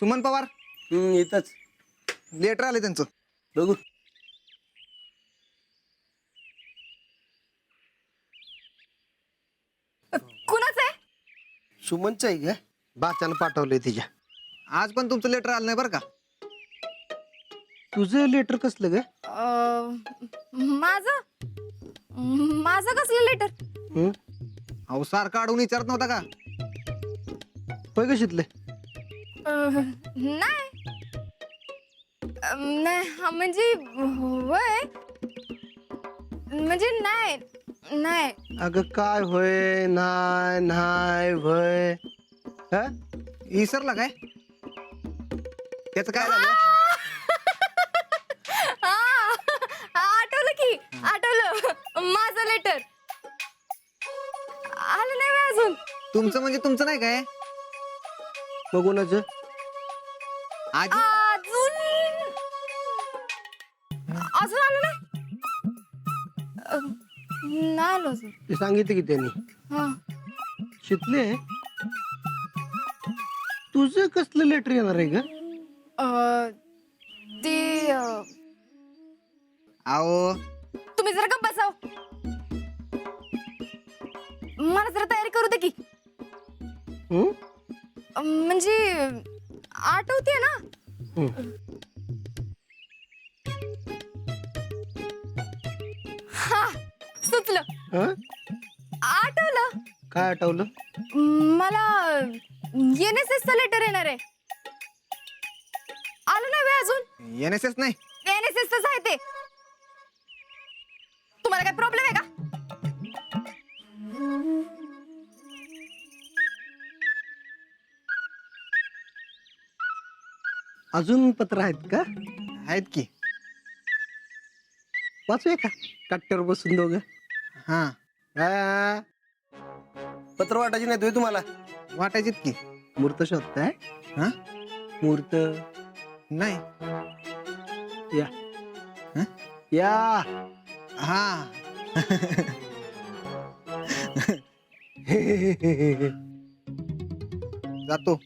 सुमन पवार इथंच लेटर आले त्यांचं. बघू. कुणाच आहे? सुमनच आहे का? बाच्यानं पाठवलंय तिच्या. आज पण तुमचं लेटर आलं नाही बरं का. तुझं लेटर कसलं ग? माझं माझं कसलं लेटर? अहो सारखं अडवून विचारत नव्हता का. होय ग शितले? नाही नाही म्हणजे होय म्हणजे नाही नाही. अगं काय होय नाय नाय होय. हा? विसरला काय? त्याचं काय झालं? हा, आठवलं की आठवलं. माझं लेटर आलं नाही व्हय अजून. तुमचं म्हणजे तुमचं नाही काय? बघूनच. आजी अजून आलं नाही. नाही आलं अजून. ते सांगितलं की त्यांनी. हा. शितले तुझं कसलं लेटर येणार आहे ग? ते अहो तुम्ही जरा गप्प बसाव. मला जरा तयारी करू दे की. हं? म्हणजे आठवते ना. हं. हा सुचलं. हं? आठवलं. काय आठवलं? मला NSS चं लेटर येणार आहे. आलं नाही व्हय अजून. NSS नाही. NSS च आहे ते. तुम्हाला काय प्रॉब्लेम आहे का? अजून पत्र आहेत का? आहेत की. वाचूया का कट्ट्यावर बसून दोघं? हा हा. पत्र वाटायची नाही तुम्ही तुम्हाला? वाटायचीत की. मूर्त शोधताय? हा मूर्त नाही. या. हं? या. हा जातो.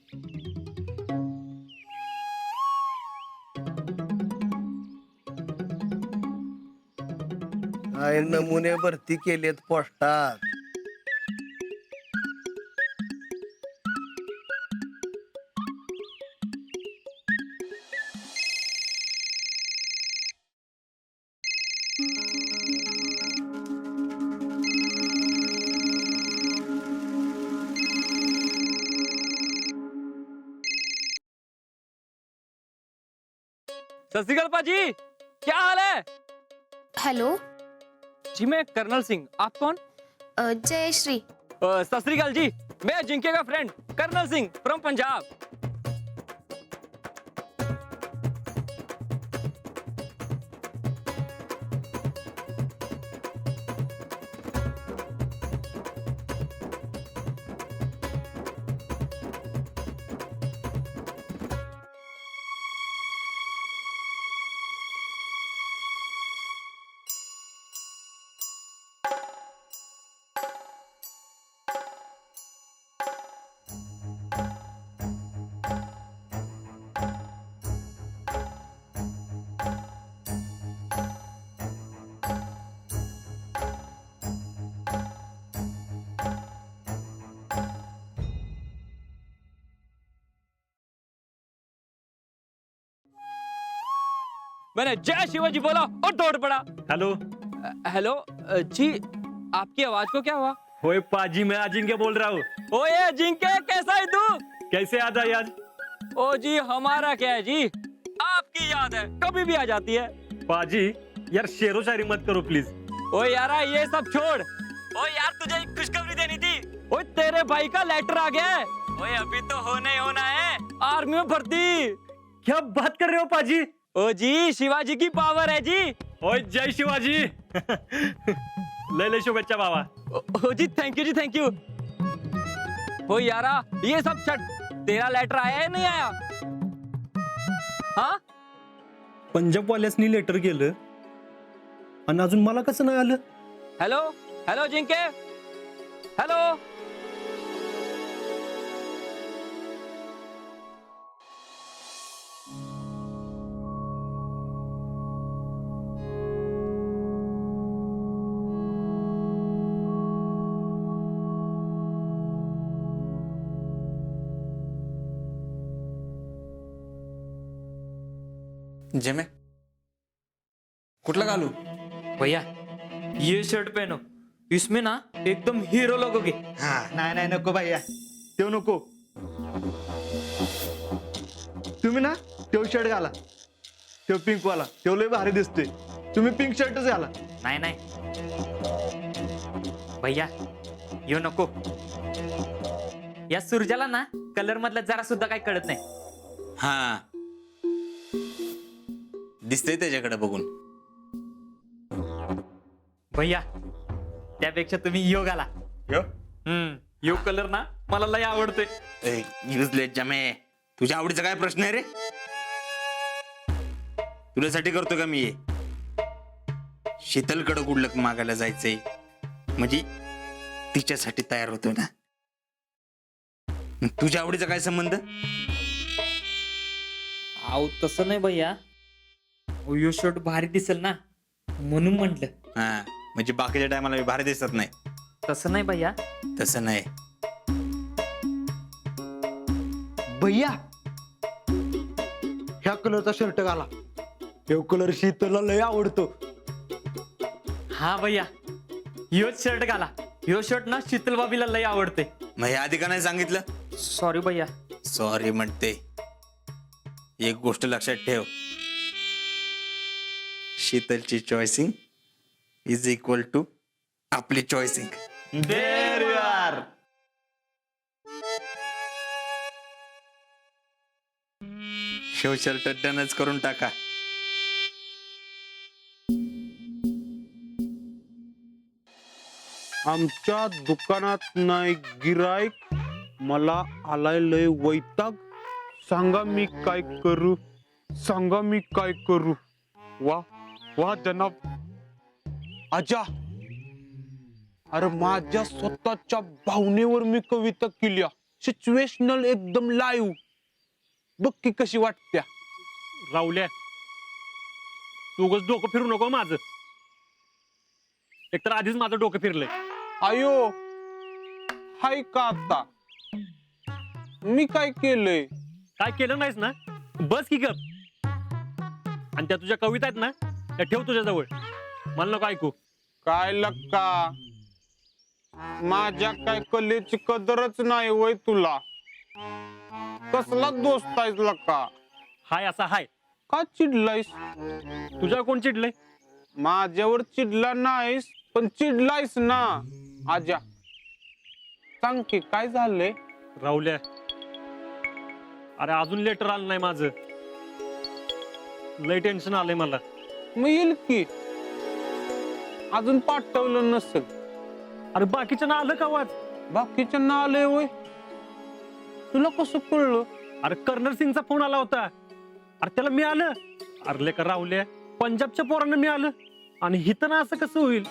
काय नमुने भरती केलेत पोस्टात. सत श्री अकाल पाजी, क्या हाल है? हेलो. जी मैं कर्नल सिंह, आप कौन? जयश्री. सत श्री अकाल जी, मैं जिंके का friend colonel Singh from Punjab. मैंने जय शिवाजी बोला और दौड़ पड़ा. हेलो. हेलो जी, आपकी आवाज को क्या हुआ? ओए पाजी, मैं अजिंक्य बोल रहा हूँ. ओए अजिंक्य, कैसा है तू? कैसे याद आई आज? ओ जी हमारा क्या है जी, आपकी याद है कभी भी आ जाती है. पाजी यार शेरो शायरी मत करो प्लीज. ओ यारा ये सब छोड़. ओ यार तुझे एक खुशखबरी देनी थी. ओए तेरे भाई का लेटर आ गया है. ओए अभी तो होना ही होना है, आर्मी में भर्ती. क्या बात कर रहे हो पाजी? ओ जी शिवाजी की पावर है जी. ओए जय शिवाजी. ले ले शुभेच्छा बाबा. ओ जी थैंक यू जी, थैंक यू. ओ यारा ये सब छट, तेरा लेटर आया है नहीं आया? हाँ पंजाब वाल्यासनी लेटर गेलं आणि अजून मला कसं नाही आलं? हेलो हेलो जिंके, हेलो. जेमे कुठला घालू? भैया ये शर्ट पहनो, इसमें ना एकदम हीरो लगोगे. नाही नाही नको भैया, तो नको. तुम्ही ना तो शर्ट घाला, तो पिंक वाला, तो लय भारी दिसतोय. तुम्ही पिंक शर्टच घाला. नाही नाही भैया यो नको. या सूर्याला ना कलर मधला जरा सुद्धा काही कळत नाही. हा दिसतंय त्याच्याकडे बघून. भैया त्यापेक्षा तुम्ही यो घाला. यो कलर ना मला लय आवडतोय. युजलेस जमे, तुझ्या आवडीचा काय प्रश्न आहे रे? तुझ्यासाठी करतो का मी हे? शीतलकडे गुडलक मागायला जायचंय म्हणजे तिच्यासाठी तयार होतो ना. मग तुझ्या आवडीचा काय संबंध? आव तसं नाही भैया, यो शर्ट भारी दिसेल ना म्हणून म्हंटल. हा म्हणजे बाकीच्या टायमाला भारी दिसत नाही तसं नाही भैया. तसं नाही. भैया ह्या कलरचा शर्ट घाला, तो कलर शीतलला लय आवडतो. हा भैया योच शर्ट घाला. यो शर्ट ना शीतल बाबीला लय आवडते. मग हे आधी का नाही सांगितलं? सॉरी भैया. सॉरी म्हणते. एक गोष्ट लक्षात ठेव, शीतलची चॉईसिंग इज इक्वल टू आपली चॉईसिंग. There you are. शो शर्ट डनच करून टाका. आमच्या दुकानात नाही गिराईक, मला आलाय लय वैताग. सांगा मी काय करू, सांगा मी काय करू. वा वा जनाब. आजा, अरे माझ्या स्वतःच्या भावनेवर मी कविता केल्या. सिच्युएशनल एकदम लाईव्ह. बघ की कशी वाटत्या. राहुल्या, तू उगाच डोकं फिरू नको माझं. एकतर आधीच माझं डोकं फिरलंय. आयो हाय का आता? मी काय केलंय? काय केलं नाहीस ना, बस की गप. आणि त्या तुझ्या कविता आहेत ना, त्या ठेव तुझ्या जवळ. मला नको ऐकू. काय लक्का, माझ्या काय कलेची कदरच नाही वय तुला? कसला दोस्त आहेस लक्का? हाय असा हाय. का चिडलायस? तुझ्या कोण चिडलंय? माझ्यावर चिडला नाहीस पण चिडलायस ना. आजा सांग की काय झालंय? राहुल्या, अरे अजून लेटर आलं नाही माझं. लय टेन्शन आलंय मला. मग येईल की. अजून पाठवलं नसेल. अरे बाकीच्या ना आलं का वाच? बाकीच्या ना आलंय वय. तुला कसं कळलं? अरे कर्नल सिंगचा फोन आला होता. अरे त्याला मी आलं. अरे लेकर राहुल्या, पंजाबच्या पोरांना मी आलं आणि हिथं ना असं कसं होईल?